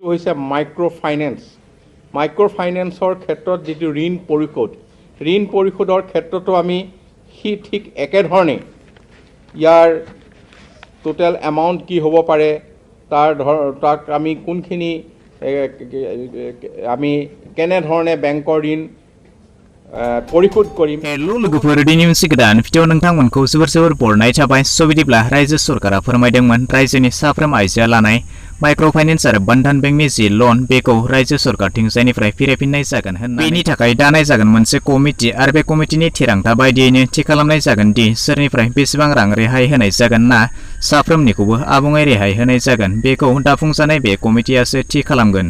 হৈছে মাইক্ৰ' ফাইনেন্সৰ ক্ষেত্ৰত যিটো ঋণ পৰিশোধৰ ক্ষেত্ৰতো আমি ঠিক একেধৰণে ইয়াৰ টোটেল এমাউণ্ট কি হ'ব পাৰে তাক আমি কোনখিনি আমি কেনেধৰণে বেংকৰ ঋণ परिखुद करिम लोगोफोर दिनै मोनसे गोदान भिडिअ नोंथांमोनखौ जोबोर बरनाय थाबाय स' बिदिब्ला रायजो सरकारा फोरमायदोंमोन रायजोनि साफ्रोम आइजोआ लानाय माइक्र' फाइनेन्स आरो बन्धन बेंकनि जि लन बेखौ रायजो सरकारथिंजायनिफ्राय फिरायफिननाय जागोन होननानै बेनि थाखाय दानाय जागोन मोनसे कमिटि आरो बे कमिटिनि थिरांथा बायदियैनो थि खालामनाय जागोन दि सोरनिफ्राय बेसेबां रां रेहाय होनाय जागोन ना साफ्रोमनिखौबो आबुङै रेहाय होनाय जागोन बेखौ दाफुंजानाय बे कमिटियासो थि खालामगोन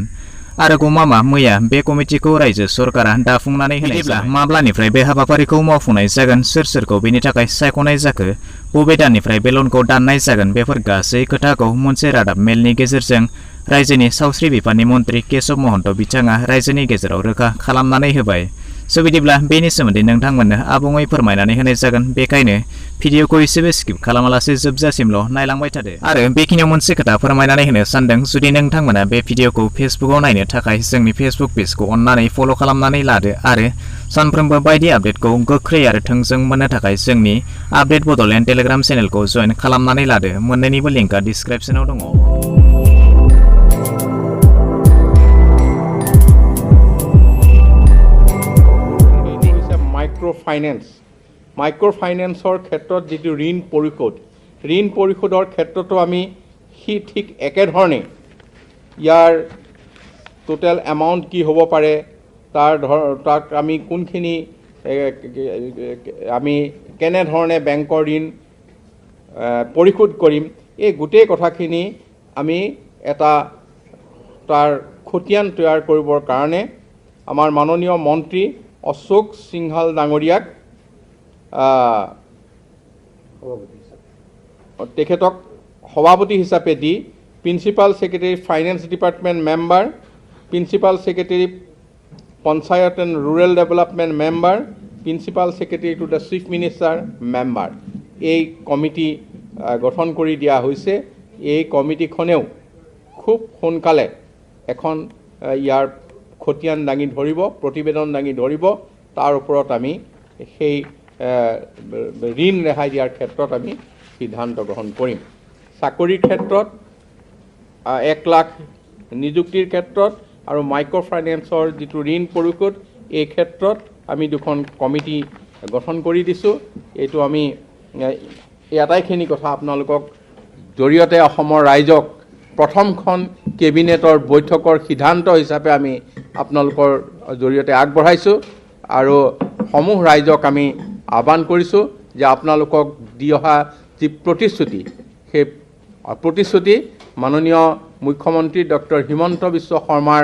आरो गमामा मैया बे कमिटिखौ रायजो सरकारा दाफुंनानै होनायब्ला माब्लानिफ्राय बे हाबाफारिखौ मावफुंनाय जागोन सोरखौ बेनि थाखाय सायख'नाय जाखो बबे दाननिफ्राय बे लनखौ दाननाय जागोन बेफोर गासै खोथाखौ मोनसे रादाब मेलनि गेजेरजों रायजोनि सावस्रि बिफाननि मन्त्रि केशव महन्त बिथाङा रायजोनि गेजेराव रोखा खालामनानै होबाय स' बिदिब्ला बेनि सोमोन्दै नोंथांमोननो आबुङै फोरमायनानै होनाय जागोन बेखायनो भिडिअखौ एसेबो स्किप खालामालासे जोबजासिमल' नायलांबाय थादो आरो बेखिनियाव मोनसे खोथा फोरमायनानै होनो सानदों जुदि नोंथांमोना बे भिडिअखौ फेसबुकआव नायनो थाखाय जोंनि फेसबुक पेजखौ अन्नानै फल' खालामनानै लादो आरो सानफ्रोमबो बायदि आपडेटखौ गोख्रै आरो थोंजों मोननो थाखाय जोंनि आपडेट बड'लेण्ड टेलिग्राम चेनेलखौ जइन खालामनानै लादो मोन्नैनिबो लिंकआ डिसक्रिप्शनाव दङ মাইক্ৰ' ফাইনেন্সৰ ক্ষেত্ৰত যিটো ঋণ পৰিশোধৰ ক্ষেত্ৰতো আমি ঠিক একেধৰণে ইয়াৰ টোটেল এমাউণ্ট কি হ'ব পাৰে তাক আমি কোনখিনি আমি কেনেধৰণে বেংকৰ ঋণ পৰিশোধ কৰিম এই গোটেই কথাখিনি আমি এটা তাৰ খতিয়ান তৈয়াৰ কৰিবৰ কাৰণে আমাৰ মাননীয় মন্ত্ৰী অশোক সিংহাল ডাঙৰীয়াক তেখেতক সভাপতি হিচাপে the principal secretary finance department member principal secretary panchayat and rural development member principal secretary to the chief minister member এই কমিটি গঠন কৰি দিয়া হৈছে এই কমিটিখনেও খুব সোনকালে এখন ইয়াৰ খতিয়ান দাঙি ধৰিব প্ৰতিবেদন দাঙি ধৰিব তাৰ ওপৰত আমি সেই ঋণ ৰেহাই দিয়াৰ ক্ষেত্ৰত আমি সিদ্ধান্ত গ্ৰহণ কৰিম চাকৰিৰ ক্ষেত্ৰত 1 লাখ নিযুক্তিৰ ক্ষেত্ৰত আৰু মাইক্ৰ' ফাইনেন্সৰ যিটো ঋণ পৰিশোধ এই ক্ষেত্ৰত আমি দুখন কমিটি গঠন কৰি দিছোঁ এইটো আমি এই আটাইখিনি কথা আপোনালোকক জৰিয়তে অসমৰ ৰাইজক প্ৰথমখন কেবিনেটৰ বৈঠকৰ সিদ্ধান্ত হিচাপে আমি আপোনালোকৰ জৰিয়তে আগবঢ়াইছোঁ আৰু সমূহ ৰাইজক আমি আহ্বান কৰিছোঁ যে আপোনালোকক দি অহা যি প্ৰতিশ্ৰুতি সেই প্ৰতিশ্ৰুতি মাননীয় মুখ্যমন্ত্ৰী ডক্টৰ হিমন্ত বিশ্ব শৰ্মাৰ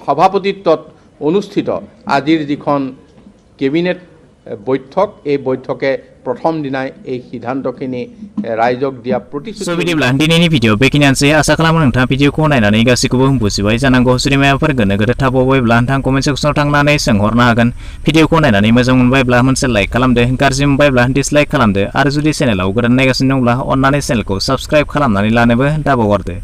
সভাপতিত্বত অনুষ্ঠিত আজিৰ যিখন কেবিনেট বৈঠক এই বৈঠকে प्रथम दिनाय এই সিদ্ধান্তখিনি ৰাইজক দিয়া প্ৰতিশ্ৰুতি बिदिब्ला दिनैनि भिडिअ बेखिनियानोसै आसा खालामो नोंथाङा भिडिअखौ नायनानै गासैखौबो बुजिबाय जानांगौ जुदि माबाफोर गोनो गोथो थाबावबायब्ला नोंथाङा कमेन्ट सेक्सनाव थांनानै सोंहरनो हागोन भिडिअखौ नायनानै मोजां मोनबायब्ला मोनसे लाइक खालामदो गाज्रि मोनबायब्ला डिसलाइक खालामदो आरो जुदि चेनेलाव गोदान नायगासिनो दंब्ला अन्नानै चेनेलखौ साबस्क्राइब खालामनानै लानोबो दाबावगारदो